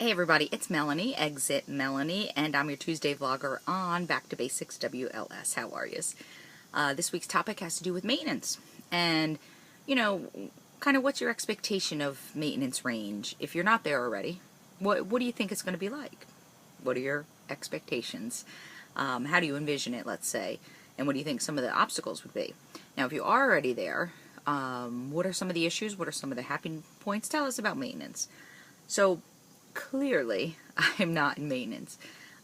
Hey everybody, it's Melanie, Exit Melanie, and I'm your Tuesday vlogger on Back2BasicsWLS. How are yous? This week's topic has to do with maintenance. And, kind of what's your expectation of maintenance range? If you're not there already, what do you think it's going to be like? What are your expectations? How do you envision it, let's say? And what do you think some of the obstacles would be? Now, if you are already there, what are some of the issues? What are some of the happy points? Tell us about maintenance. So, clearly, I'm not in maintenance.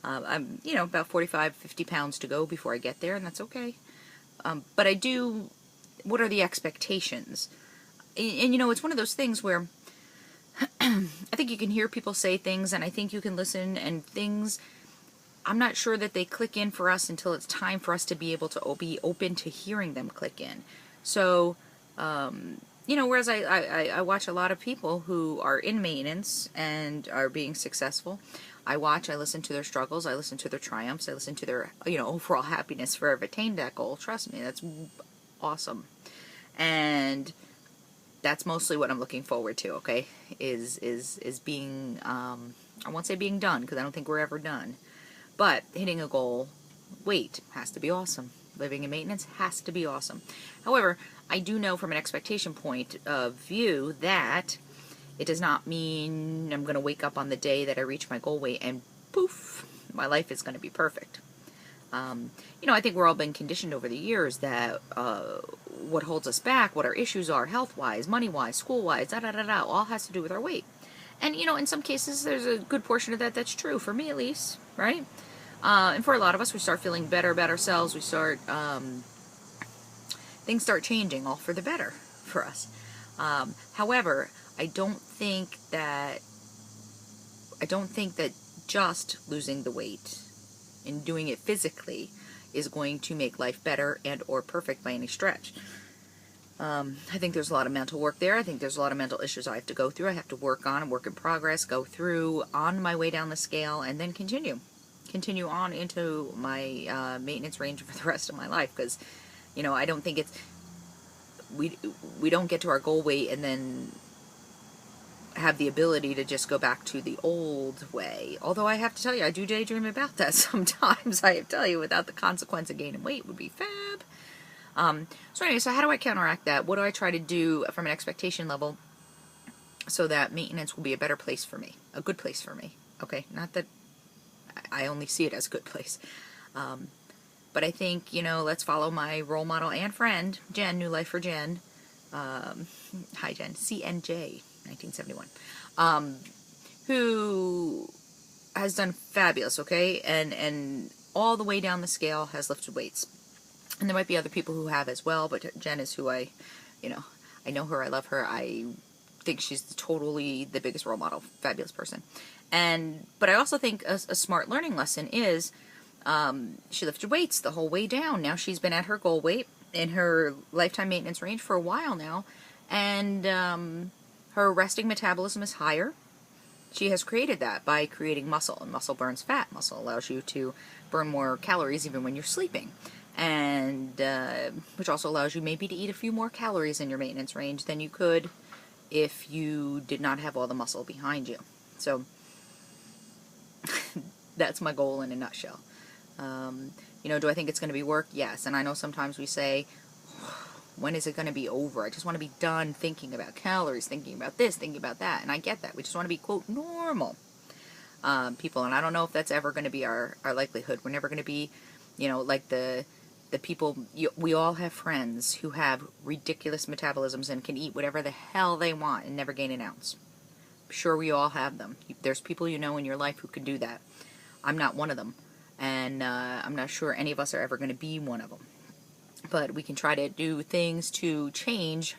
I'm, about 45, 50 pounds to go before I get there, and that's okay. But I do, what are the expectations? And it's one of those things where I think you can hear people say things, and I think you can listen, and things, I'm not sure that they click in for us until it's time for us to be able to be open to hearing them click in. So, whereas I watch a lot of people who are in maintenance and are being successful. I listen to their struggles, I listen to their triumphs, I listen to their, overall happiness for having attained that goal. Trust me, that's awesome. And that's mostly what I'm looking forward to, okay? Is being, I won't say being done, because I don't think we're ever done. But hitting a goal, has to be awesome. Living in maintenance has to be awesome. However, I do know from an expectation point of view that it does not mean I'm going to wake up on the day that I reach my goal weight and poof, my life is going to be perfect. I think we're all been conditioned over the years that what holds us back, what our issues are, health-wise, money-wise, school-wise, all has to do with our weight. And, in some cases, there's a good portion of that that's true, for me at least, right? And for a lot of us, we start feeling better about ourselves. We start, things start changing all for the better for us. However, I don't think that just losing the weight and doing it physically is going to make life better and or perfect by any stretch. I think there's a lot of mental work there. I think there's a lot of mental issues I have to go through. I have to work on, work in progress, go through on my way down the scale, and then continue on into my maintenance range for the rest of my life, because I don't think it's we don't get to our goal weight and then have the ability to just go back to the old way. Although I have to tell you, I do daydream about that sometimes. I tell you, without the consequence of gaining weight would be fab. So anyway, so how do I counteract that? What do I try to do from an expectation level so that maintenance will be a better place for me, a good place for me? Okay, not that I only see it as a good place. But I think, let's follow my role model and friend, Jen, New Life for Jen. Hi, Jen. CNJ, 1971. Who has done fabulous, okay? And all the way down the scale has lifted weights. And there might be other people who have as well, but Jen is who I know her, I love her. I think she's totally the biggest role model, fabulous person. But I also think a smart learning lesson is she lifted weights the whole way down. Now she's been at her goal weight in her lifetime maintenance range for a while now, and her resting metabolism is higher. She has created that by creating muscle, and muscle burns fat. Muscle allows you to burn more calories even when you're sleeping, and which also allows you maybe to eat a few more calories in your maintenance range than you could if you did not have all the muscle behind you. So that's my goal in a nutshell. Do I think it's going to be work? Yes. And I know sometimes we say, when is it going to be over? I just want to be done thinking about calories, thinking about this, thinking about that. And I get that. We just want to be, quote, normal people. And I don't know if that's ever going to be our likelihood. We're never going to be, like the people, we all have friends who have ridiculous metabolisms and can eat whatever the hell they want and never gain an ounce. I'm sure we all have them. There's people in your life who can do that. I'm not one of them. And I'm not sure any of us are ever going to be one of them. But we can try to do things to change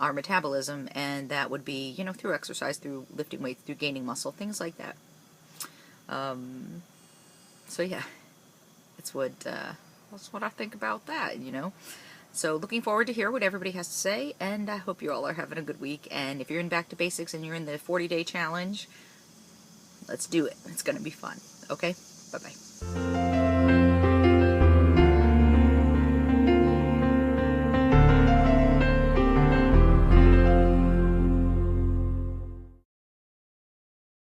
our metabolism, and that would be, through exercise, through lifting weights, through gaining muscle, things like that. So yeah, that's what I think about that, So looking forward to hear what everybody has to say, and I hope you all are having a good week. And if you're in Back to Basics and you're in the 40-day challenge, let's do it. It's going to be fun. Okay? Bye-bye.